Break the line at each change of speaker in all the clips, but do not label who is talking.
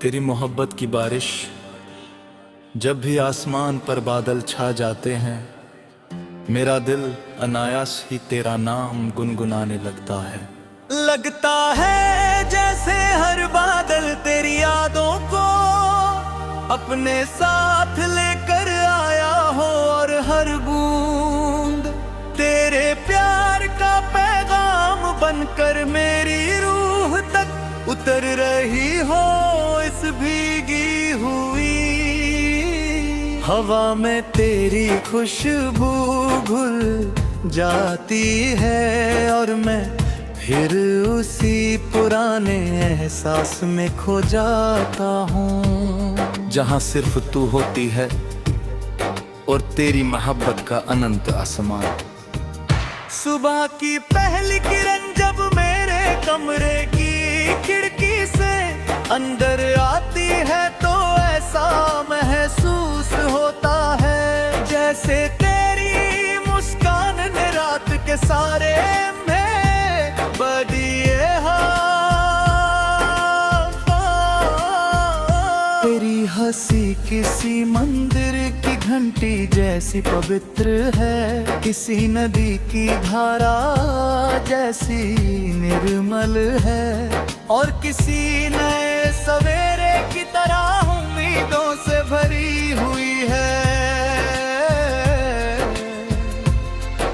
तेरी मोहब्बत की बारिश जब भी आसमान पर बादल छा जाते हैं, मेरा दिल अनायास ही तेरा नाम गुनगुनाने लगता है। लगता है जैसे हर बादल तेरी यादों को अपने साथ लेकर आया हो, और हर बूंद तेरे प्यार का पैगाम बनकर मेरी रूह तक उतर रही हो। इस भीगी हुई हवा में तेरी खुशबू घुल जाती है, और मैं फिर उसी पुराने एहसास में खो जाता हूँ, जहाँ सिर्फ तू होती है और तेरी मोहब्बत का अनंत आसमान। सुबह की पहली किरण जब मेरे कमरे की खिड़की से अंदर आती है, तो ऐसा महसूस होता है जैसे तेरी मुस्कान ने रात के सारे में बदिए तेरी हंसी किसी मंदिर की घंटी जैसी पवित्र है, किसी नदी की धारा जैसी निर्मल है, और किसी नए सवेरे की तरह उम्मीदों से भरी हुई है।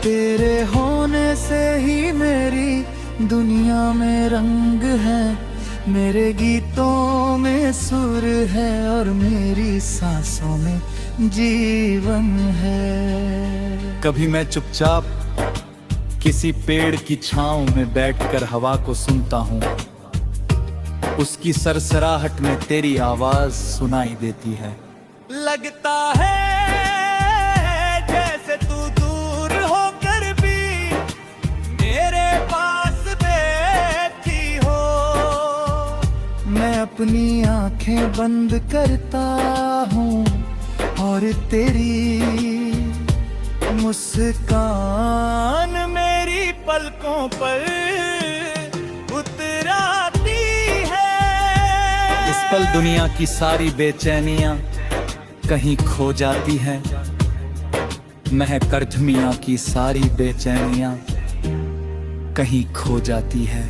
तेरे होने से ही मेरी दुनिया में रंग है, मेरे गीतों में सुर है, और मेरी सांसों में जीवन है। कभी मैं चुपचाप किसी पेड़ की छांव में बैठकर हवा को सुनता हूँ, उसकी सरसराहट में तेरी आवाज सुनाई देती है। लगता है जैसे तू दूर होकर भी मेरे पास बैठी हो। मैं अपनी आंखें बंद करता हूँ और तेरी मुस्कान मेरी पलकों पर उतराती है। इस पल दुनिया की सारी बेचैनियां कहीं खो जाती हैं, महक अर्धमियां की सारी बेचैनियां कहीं खो जाती है।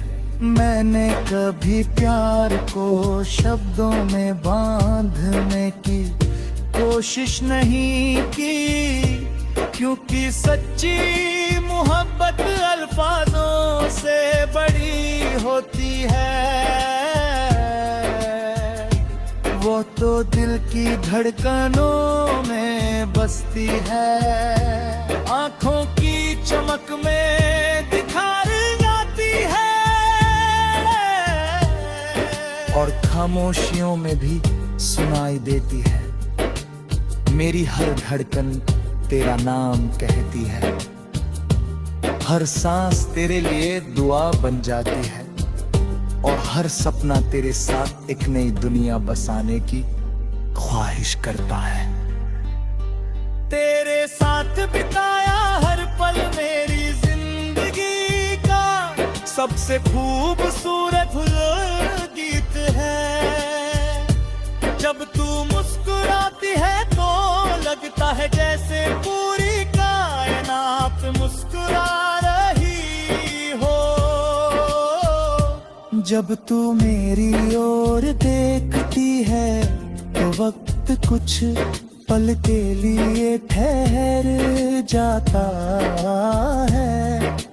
मैंने कभी प्यार को शब्दों में बांधने की कोशिश नहीं की, क्योंकि सच्ची मोहब्बत अल्फाजों से बड़ी होती है। वो तो दिल की धड़कनों में बसती है, आंखों की चमक में दिखार जाती है, और खामोशियों में भी सुनाई देती है। मेरी हर धड़कन तेरा नाम कहती है, हर सांस तेरे लिए दुआ बन जाती है, और हर सपना तेरे साथ एक नई दुनिया बसाने की ख्वाहिश करता है। तेरे साथ बिताया हर पल मेरी जिंदगी का सबसे खूबसूरत गीत है। जब तू मुस्कुराती है तो लगता है जैसे पूरी कायनात मुस्कुरा रही हो। जब तू मेरी ओर देखती है तो वक्त कुछ पल के लिए ठहर जाता है।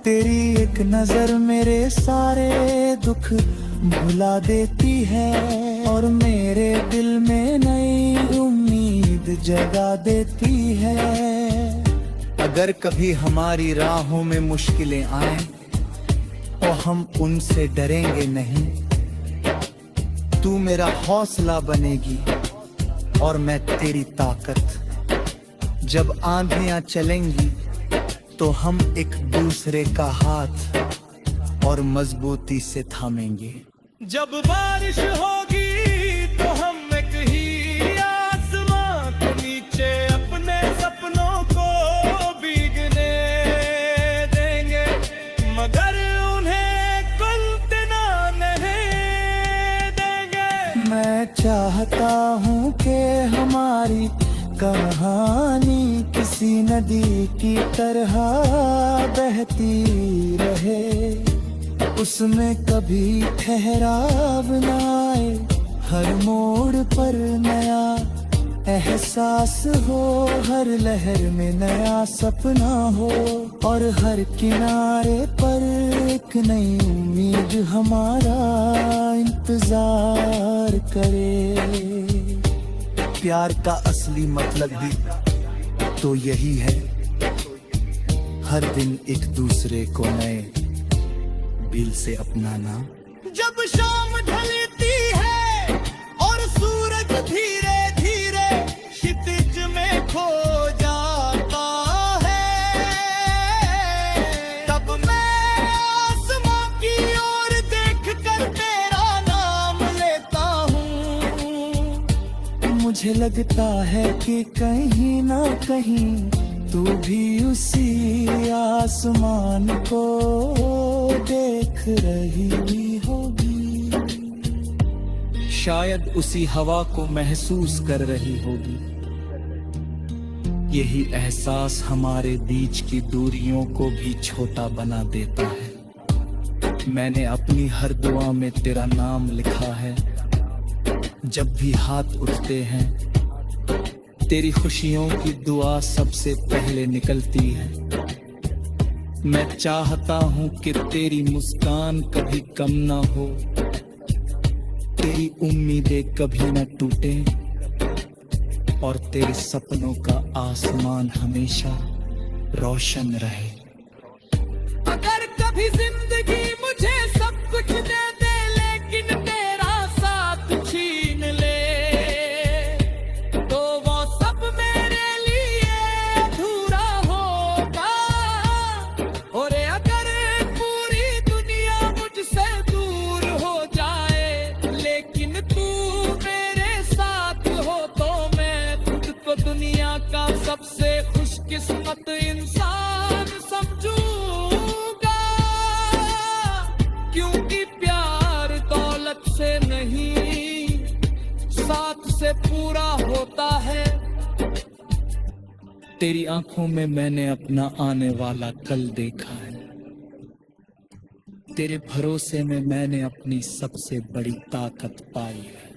तेरी एक नजर मेरे सारे दुख भुला देती है, और मेरे दिल में नई उम्मीद जगा देती है। अगर कभी हमारी राहों में मुश्किलें आए तो हम उनसे डरेंगे नहीं। तू मेरा हौसला बनेगी और मैं तेरी ताकत। जब आंधियां चलेंगी तो हम एक दूसरे का हाथ और मजबूती से थामेंगे। जब बारिश होगी तो हम एक ही आसमां के नीचे अपने सपनों को भीगने देंगे, मगर उन्हें कुल ना नहीं देंगे। मैं चाहता हूँ कि हमारी कहानी किसी नदी की तरह बहती रहे, उसमें कभी ठहराव न आए, हर मोड़ पर नया एहसास हो, हर लहर में नया सपना हो, और हर किनारे पर एक नई उम्मीद हमारा इंतजार करे। प्यार का असली मतलब भी तो यही है, हर दिन एक दूसरे को नए दिल से अपनाना। जब शाम ढलती है और सूरज धीरे धीरे क्षितिज में खो जाता है, तब मैं आसमां की ओर देखकर तेरा नाम लेता हूँ। मुझे लगता है कि कहीं ना कहीं तू भी उसी आसमान को देख रही होगी, शायद उसी हवा को महसूस कर रही होगी। यही एहसास हमारे बीच की दूरियों को भी छोटा बना देता है। मैंने अपनी हर दुआ में तेरा नाम लिखा है, जब भी हाथ उठते हैं तेरी खुशियों की दुआ सबसे पहले निकलती है। मैं चाहता हूँ कि तेरी मुस्कान कभी कम ना हो, तेरी उम्मीदें कभी न टूटे, और तेरे सपनों का आसमान हमेशा रोशन रहे। अगर कभी जिंदगी मुझे सब कुछ दे दे लेकिन तेरा साथ छीन ले, तो वो सब मेरे लिए अधूरा होगा। और अगर पूरी दुनिया मुझसे दूर हो जाए लेकिन तू मेरे साथ हो, तो मैं खुद को दुनिया का सबसे खुशकिस्मत इंसान समझूंगा। क्योंकि प्यार दौलत से नहीं, साथ से पूरा होता है। तेरी आंखों में मैंने अपना आने वाला कल देखा है, तेरे भरोसे में मैंने अपनी सबसे बड़ी ताकत पाई है।